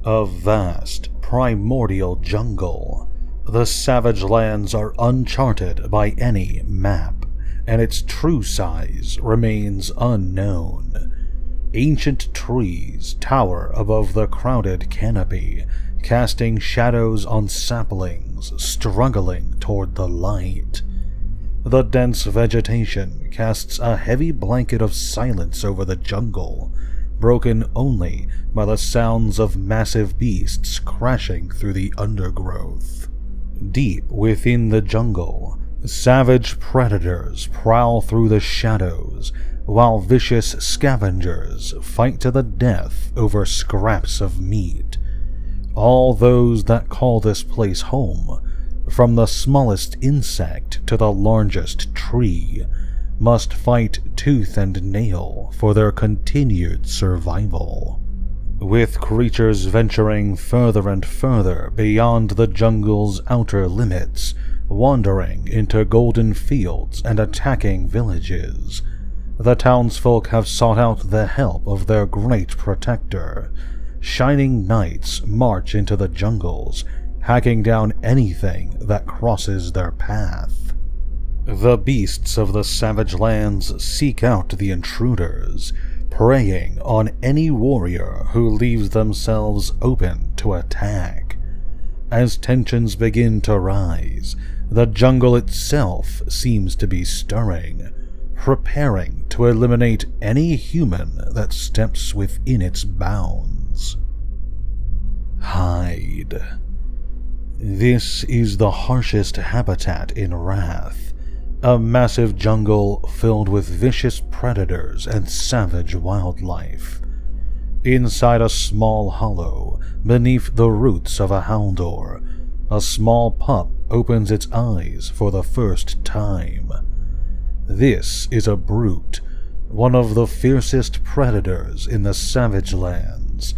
A vast, primordial jungle. The Savage Lands are uncharted by any map, and its true size remains unknown. Ancient trees tower above the crowded canopy, casting shadows on saplings struggling toward the light. The dense vegetation casts a heavy blanket of silence over the jungle, broken only by the sounds of massive beasts crashing through the undergrowth. Deep within the jungle, savage predators prowl through the shadows, while vicious scavengers fight to the death over scraps of meat. All those that call this place home, from the smallest insect to the largest tree, must fight tooth and nail for their continued survival. With creatures venturing further and further beyond the jungle's outer limits, wandering into golden fields and attacking villages, the townsfolk have sought out the help of their great protector. Shining knights march into the jungles, hacking down anything that crosses their path. The beasts of the Savage Lands seek out the intruders, preying on any warrior who leaves themselves open to attack. As tensions begin to rise, the jungle itself seems to be stirring, preparing to eliminate any human that steps within its bounds. Hide. This is the harshest habitat in Wrath, a massive jungle filled with vicious predators and savage wildlife. Inside a small hollow, beneath the roots of a Haldor, a small pup opens its eyes for the first time. This is a brute, one of the fiercest predators in the Savage Lands.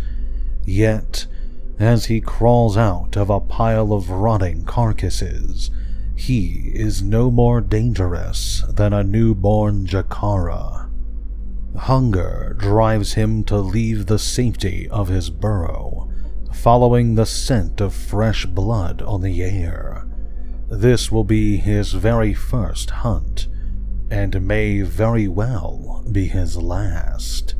Yet, as he crawls out of a pile of rotting carcasses, he is no more dangerous than a newborn Jakara. Hunger drives him to leave the safety of his burrow, following the scent of fresh blood on the air. This will be his very first hunt, and may very well be his last.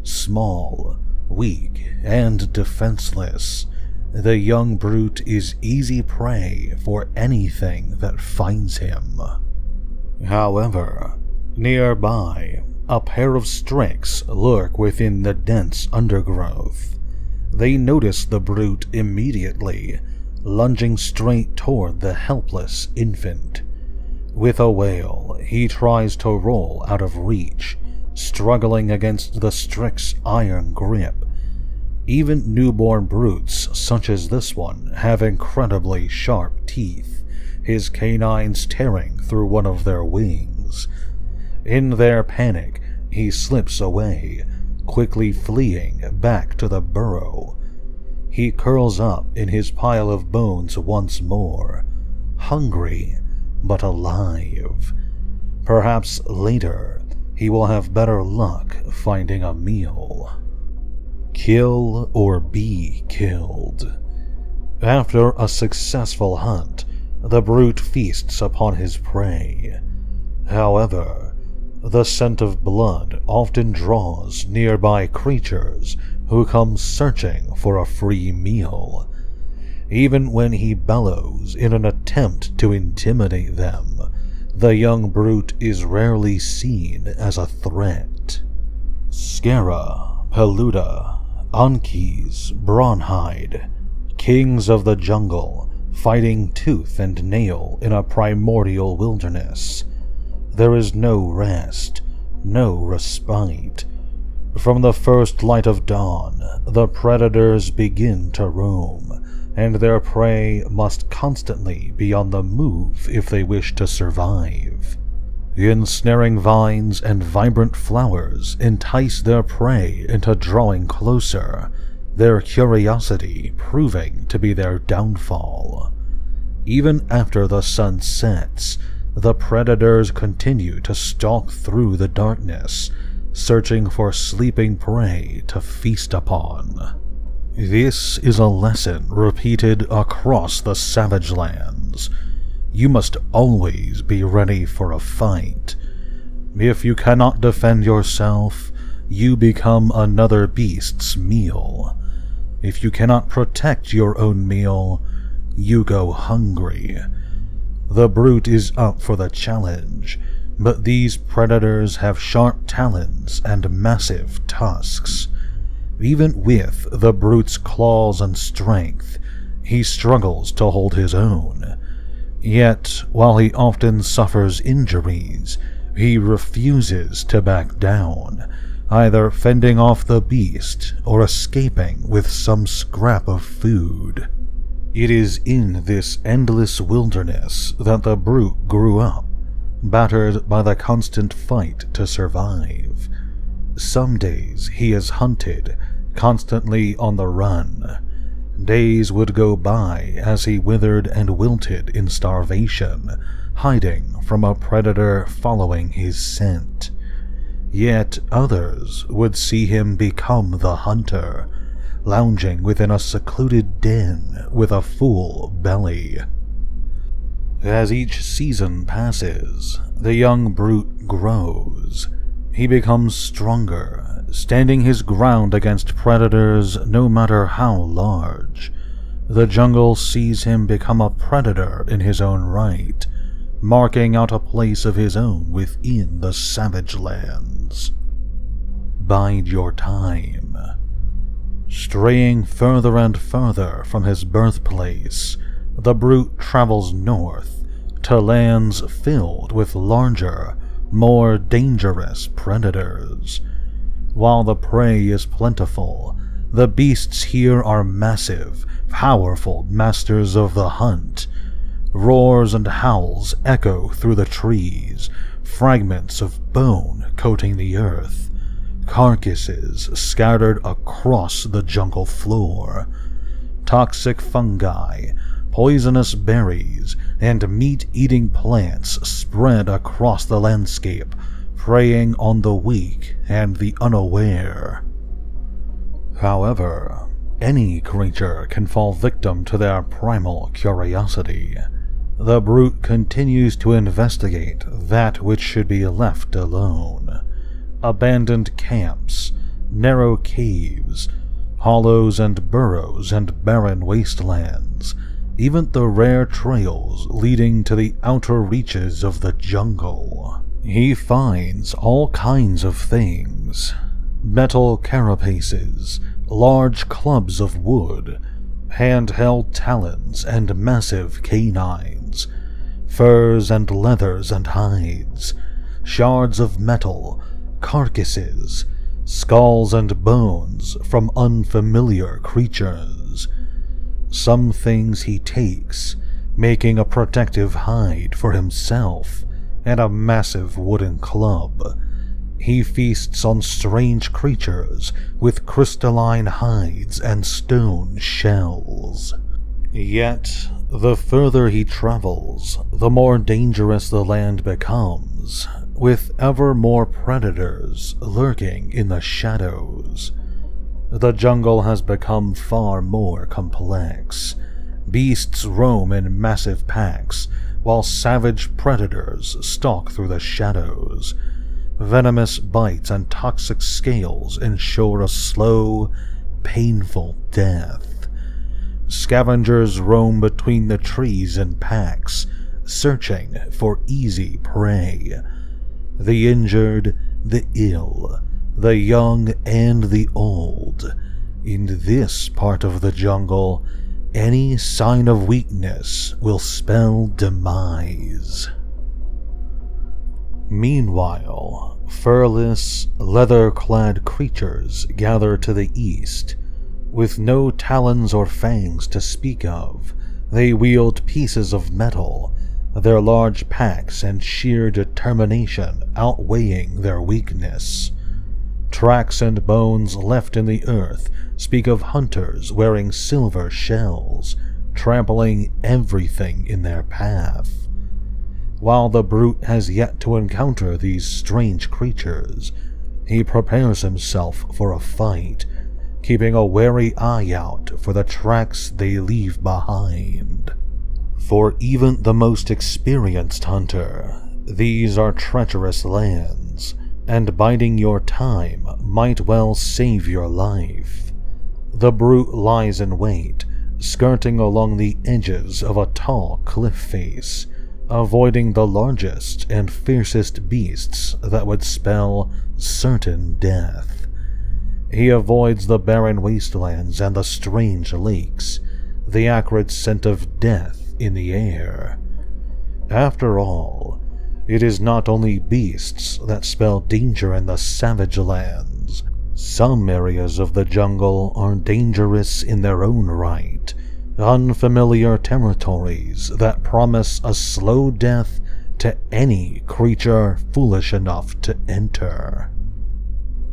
Small, weak, and defenseless, the young brute is easy prey for anything that finds him. However, nearby, a pair of Strix lurk within the dense undergrowth. They notice the brute immediately, lunging straight toward the helpless infant. With a wail, he tries to roll out of reach, struggling against the Strix's iron grip. Even newborn brutes such as this one have incredibly sharp teeth, his canines tearing through one of their wings. In their panic, he slips away, quickly fleeing back to the burrow. He curls up in his pile of bones once more, hungry but alive. Perhaps later he will have better luck finding a meal. Kill or be killed. After a successful hunt, the brute feasts upon his prey. However, the scent of blood often draws nearby creatures who come searching for a free meal. Even when he bellows in an attempt to intimidate them, the young brute is rarely seen as a threat. Skara, Peluda, Anki's, Brawnhide, kings of the jungle, fighting tooth and nail in a primordial wilderness. There is no rest, no respite. From the first light of dawn, the predators begin to roam, and their prey must constantly be on the move if they wish to survive. Ensnaring vines and vibrant flowers entice their prey into drawing closer, their curiosity proving to be their downfall. Even after the sun sets, the predators continue to stalk through the darkness, searching for sleeping prey to feast upon. This is a lesson repeated across the Savage Lands. You must always be ready for a fight. If you cannot defend yourself, you become another beast's meal. If you cannot protect your own meal, you go hungry. The brute is up for the challenge, but these predators have sharp talons and massive tusks. Even with the brute's claws and strength, he struggles to hold his own. Yet, while he often suffers injuries, he refuses to back down, either fending off the beast or escaping with some scrap of food. It is in this endless wilderness that the brute grew up, battered by the constant fight to survive. Some days he is hunted, constantly on the run. Days would go by as he withered and wilted in starvation, hiding from a predator following his scent. Yet others would see him become the hunter, lounging within a secluded den with a full belly. As each season passes, the young brute grows. He becomes stronger, standing his ground against predators no matter how large. The jungle sees him become a predator in his own right, marking out a place of his own within the Savage Lands. Bide your time. Straying further and further from his birthplace, the brute travels north to lands filled with larger, more dangerous predators. While the prey is plentiful, the beasts here are massive, powerful masters of the hunt. Roars and howls echo through the trees, fragments of bone coating the earth, carcasses scattered across the jungle floor. Toxic fungi, poisonous berries, and meat-eating plants spread across the landscape, preying on the weak and the unaware. However, any creature can fall victim to their primal curiosity. The brute continues to investigate that which should be left alone. Abandoned camps, narrow caves, hollows and burrows and barren wastelands, even the rare trails leading to the outer reaches of the jungle. He finds all kinds of things: metal carapaces, large clubs of wood, handheld talons and massive canines, furs and leathers and hides, shards of metal, carcasses, skulls and bones from unfamiliar creatures. Some things he takes, making a protective hide for himself and a massive wooden club. He feasts on strange creatures with crystalline hides and stone shells. Yet, the further he travels, the more dangerous the land becomes, with ever more predators lurking in the shadows. The jungle has become far more complex. Beasts roam in massive packs, while savage predators stalk through the shadows. Venomous bites and toxic scales ensure a slow, painful death. Scavengers roam between the trees in packs, searching for easy prey. The injured, the ill, the young and the old. In this part of the jungle, any sign of weakness will spell demise. Meanwhile, furless, leather-clad creatures gather to the east. With no talons or fangs to speak of, they wield pieces of metal, their large packs and sheer determination outweighing their weakness. Tracks and bones left in the earth speak of hunters wearing silver shells, trampling everything in their path. While the brute has yet to encounter these strange creatures, he prepares himself for a fight, keeping a wary eye out for the tracks they leave behind. For even the most experienced hunter, these are treacherous lands, and biding your time might well save your life. The brute lies in wait, skirting along the edges of a tall cliff face, avoiding the largest and fiercest beasts that would spell certain death. He avoids the barren wastelands and the strange lakes, the acrid scent of death in the air. After all, it is not only beasts that spell danger in the savage lands. Some areas of the jungle are dangerous in their own right, unfamiliar territories that promise a slow death to any creature foolish enough to enter.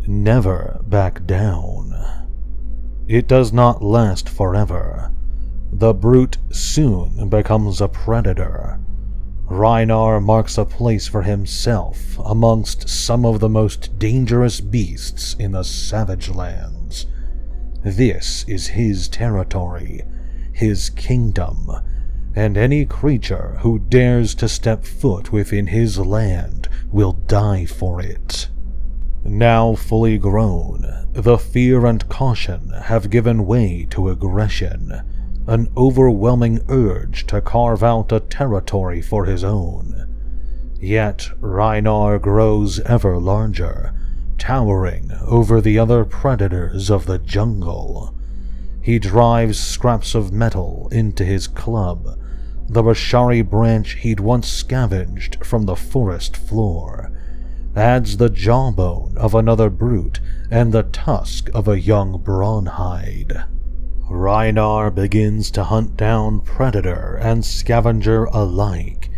Never back down. It does not last forever. The brute soon becomes a predator. Rhynar marks a place for himself amongst some of the most dangerous beasts in the savage lands. This is his territory, his kingdom, and any creature who dares to step foot within his land will die for it. Now fully grown, the fear and caution have given way to aggression, an overwhelming urge to carve out a territory for his own. Yet Rhynar grows ever larger, towering over the other predators of the jungle. He drives scraps of metal into his club, the Rashari branch he'd once scavenged from the forest floor, adds the jawbone of another brute and the tusk of a young Brawnhide. Rhynar begins to hunt down predator and scavenger alike,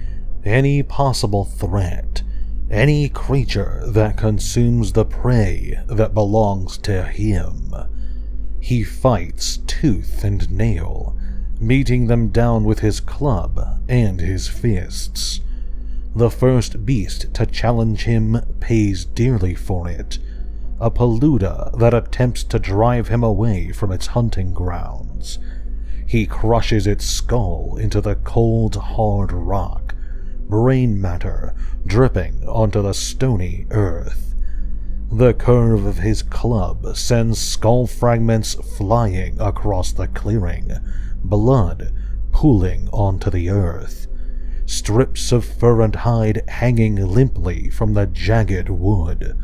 any possible threat, any creature that consumes the prey that belongs to him. He fights tooth and nail, beating them down with his club and his fists. The first beast to challenge him pays dearly for it, a Paluda that attempts to drive him away from its hunting grounds. He crushes its skull into the cold, hard rock, brain matter dripping onto the stony earth. The curve of his club sends skull fragments flying across the clearing, blood pooling onto the earth, strips of fur and hide hanging limply from the jagged wood.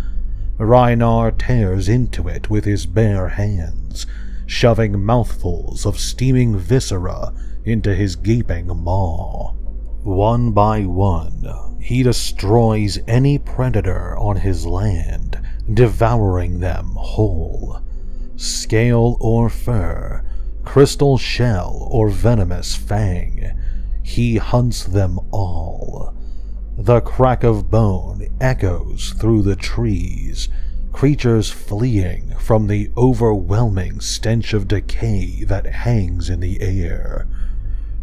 Rhynar tears into it with his bare hands, shoving mouthfuls of steaming viscera into his gaping maw. One by one, he destroys any predator on his land, devouring them whole. Scale or fur, crystal shell or venomous fang, he hunts them all. The crack of bone echoes through the trees, creatures fleeing from the overwhelming stench of decay that hangs in the air.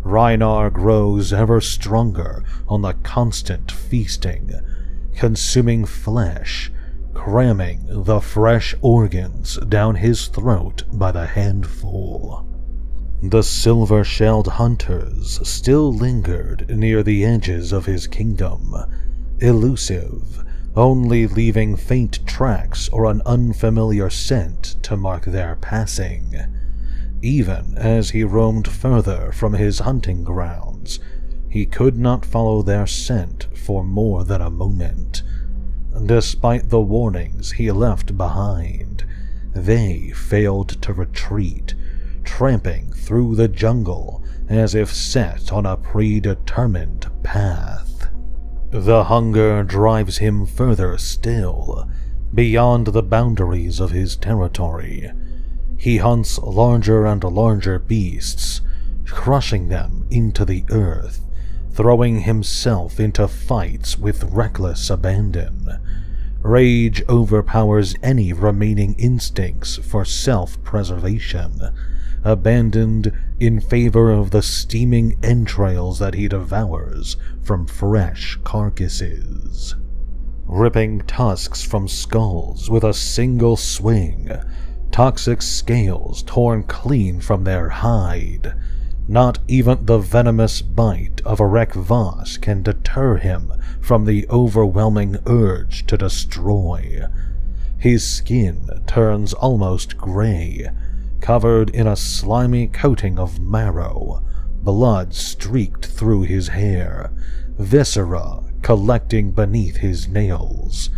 Rhynar grows ever stronger on the constant feasting, consuming flesh, cramming the fresh organs down his throat by the handful. The silver-shelled hunters still lingered near the edges of his kingdom, elusive, only leaving faint tracks or an unfamiliar scent to mark their passing. Even as he roamed further from his hunting grounds, he could not follow their scent for more than a moment. Despite the warnings he left behind, they failed to retreat, tramping through the jungle as if set on a predetermined path. The hunger drives him further still, beyond the boundaries of his territory. He hunts larger and larger beasts, crushing them into the earth, throwing himself into fights with reckless abandon. Rage overpowers any remaining instincts for self-preservation, abandoned in favor of the steaming entrails that he devours from fresh carcasses. Ripping tusks from skulls with a single swing, toxic scales torn clean from their hide. Not even the venomous bite of a Rekvas can deter him from the overwhelming urge to destroy. His skin turns almost gray, covered in a slimy coating of marrow, blood streaked through his hair, viscera collecting beneath his nails.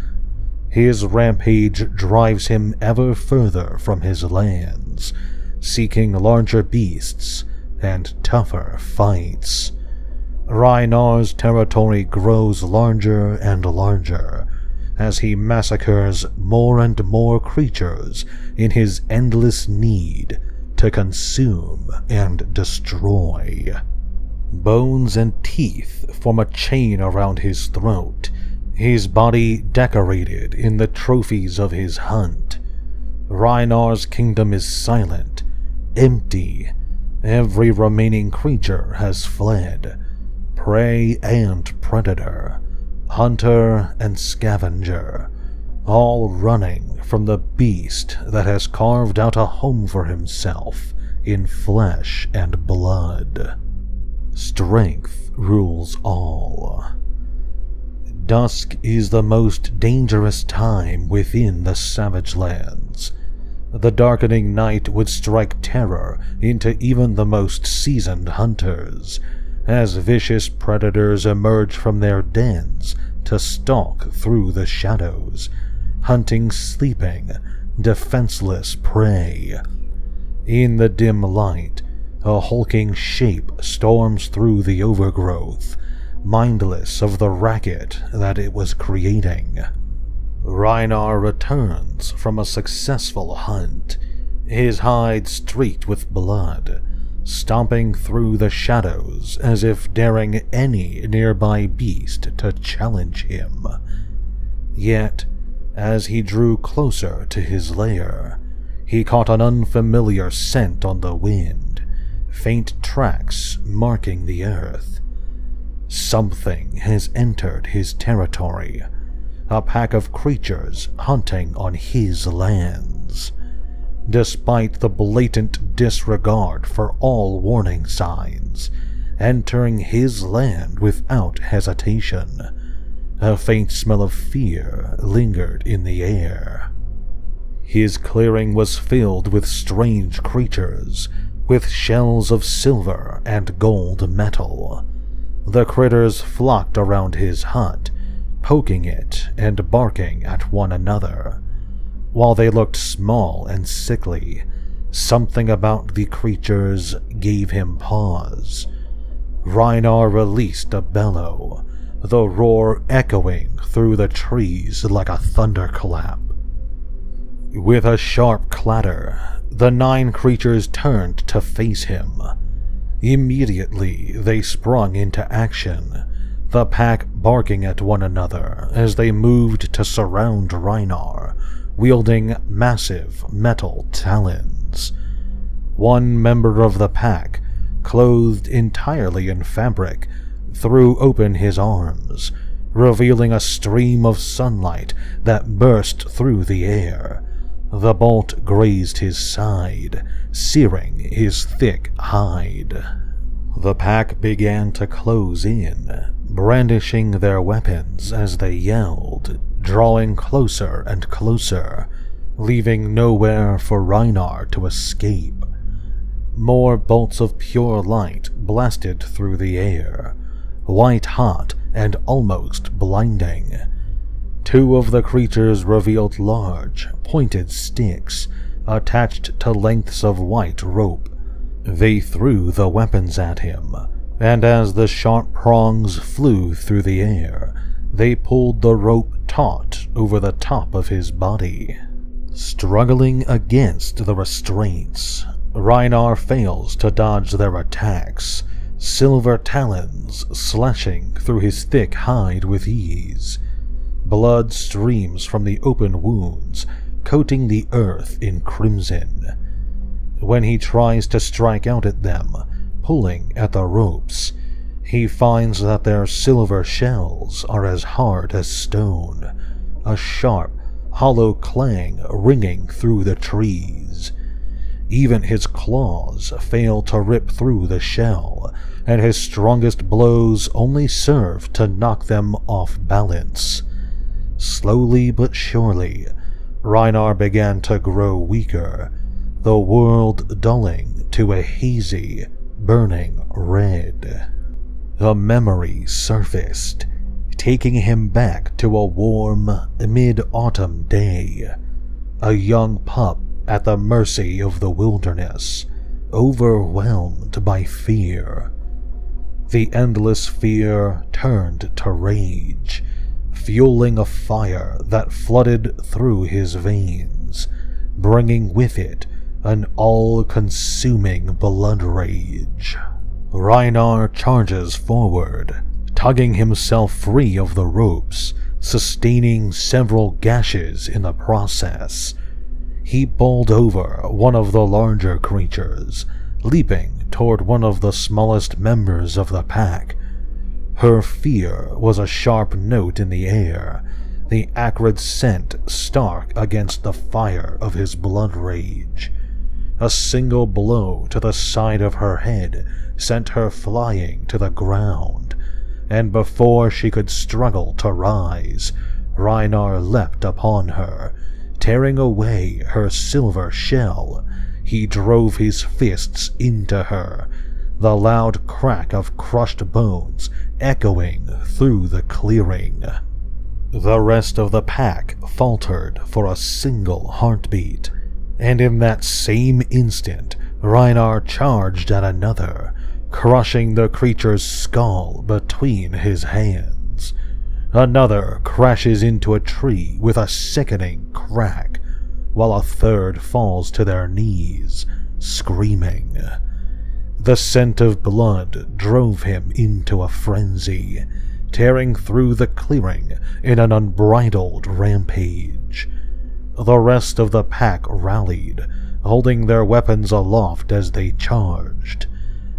His rampage drives him ever further from his lands, seeking larger beasts and tougher fights. Reinar's territory grows larger and larger as he massacres more and more creatures in his endless need to consume and destroy. Bones and teeth form a chain around his throat, his body decorated in the trophies of his hunt. Reinar's kingdom is silent, empty. Every remaining creature has fled, prey and predator, hunter and scavenger, all running from the beast that has carved out a home for himself in flesh and blood. Strength rules all. Dusk is the most dangerous time within the Savage Lands. The darkening night would strike terror into even the most seasoned hunters, as vicious predators emerge from their dens to stalk through the shadows, hunting sleeping, defenseless prey. In the dim light, a hulking shape storms through the overgrowth, mindless of the racket that it was creating. Reinar returns from a successful hunt, his hide streaked with blood, stomping through the shadows as if daring any nearby beast to challenge him. Yet, as he drew closer to his lair, he caught an unfamiliar scent on the wind, faint tracks marking the earth. Something has entered his territory, a pack of creatures hunting on his lands. Despite the blatant disregard for all warning signs, entering his land without hesitation, a faint smell of fear lingered in the air. His clearing was filled with strange creatures, with shells of silver and gold metal. The critters flocked around his hut, poking it and barking at one another. While they looked small and sickly, something about the creatures gave him pause. Reinar released a bellow, the roar echoing through the trees like a thunderclap. With a sharp clatter, the 9 creatures turned to face him. Immediately, they sprung into action, the pack barking at one another as they moved to surround Reinar, wielding massive metal talons. One member of the pack, clothed entirely in fabric, threw open his arms, revealing a stream of sunlight that burst through the air. The bolt grazed his side, searing his thick hide. The pack began to close in, brandishing their weapons as they yelled, drawing closer and closer, leaving nowhere for Reinar to escape. More bolts of pure light blasted through the air, white-hot and almost blinding. 2 of the creatures revealed large, pointed sticks attached to lengths of white rope. They threw the weapons at him, and as the sharp prongs flew through the air, they pulled the rope taut over the top of his body. Struggling against the restraints, Reinar fails to dodge their attacks, silver talons slashing through his thick hide with ease. Blood streams from the open wounds, coating the earth in crimson. When he tries to strike out at them, pulling at the ropes, he finds that their silver shells are as hard as stone, a sharp, hollow clang ringing through the trees. Even his claws failed to rip through the shell, and his strongest blows only served to knock them off balance. Slowly but surely, Rhynar began to grow weaker, the world dulling to a hazy, burning red. A memory surfaced, taking him back to a warm, mid-autumn day. A young pup at the mercy of the wilderness, overwhelmed by fear. The endless fear turned to rage, fueling a fire that flooded through his veins, bringing with it an all-consuming blood rage. Rhynar charges forward, tugging himself free of the ropes, sustaining several gashes in the process. He bowled over one of the larger creatures, leaping toward one of the smallest members of the pack. Her fear was a sharp note in the air, the acrid scent stark against the fire of his blood rage. A single blow to the side of her head sent her flying to the ground, and before she could struggle to rise, Rhynar leapt upon her. Tearing away her silver shell, he drove his fists into her, the loud crack of crushed bones echoing through the clearing. The rest of the pack faltered for a single heartbeat, and in that same instant, Rhynar charged at another, crushing the creature's skull between his hands. Another crashes into a tree with a sickening crack, while a third falls to their knees, screaming. The scent of blood drove him into a frenzy, tearing through the clearing in an unbridled rampage. The rest of the pack rallied, holding their weapons aloft as they charged.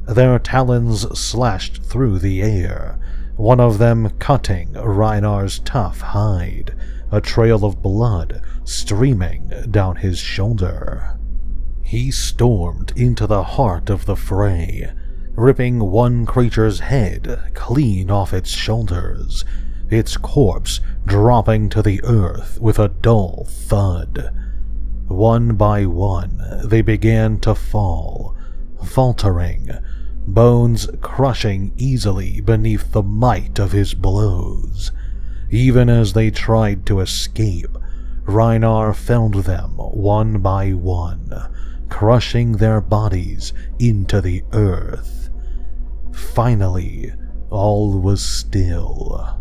Their talons slashed through the air, one of them cutting Rhynar's tough hide, a trail of blood streaming down his shoulder. He stormed into the heart of the fray, ripping one creature's head clean off its shoulders, its corpse dropping to the earth with a dull thud. One by one, they began to fall, faltering, bones crushing easily beneath the might of his blows. Even as they tried to escape, Rhynar felled them one by one, crushing their bodies into the earth. Finally, all was still.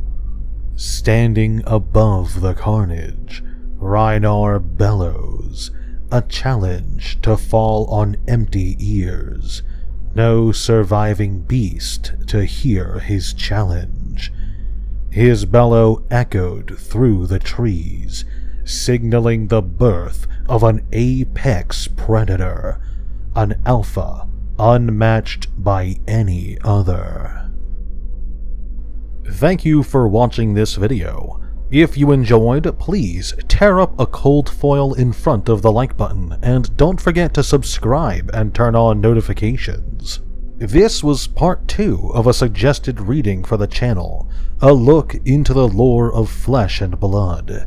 Standing above the carnage, Rhynar bellows, a challenge to fall on empty ears. No surviving beast to hear his challenge. His bellow echoed through the trees, signaling the birth of an apex predator, an alpha unmatched by any other. Thank you for watching this video. If you enjoyed, please tear up a cold foil in front of the like button, and don't forget to subscribe and turn on notifications. This was part 2 of a suggested reading for the channel, a look into the lore of Flesh and Blood.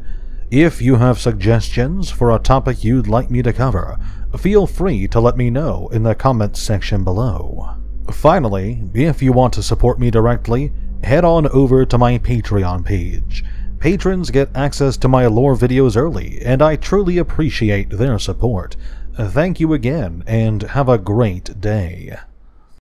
If you have suggestions for a topic you'd like me to cover, feel free to let me know in the comments section below. Finally, if you want to support me directly, head on over to my Patreon page. Patrons get access to my lore videos early, and I truly appreciate their support. Thank you again, and have a great day.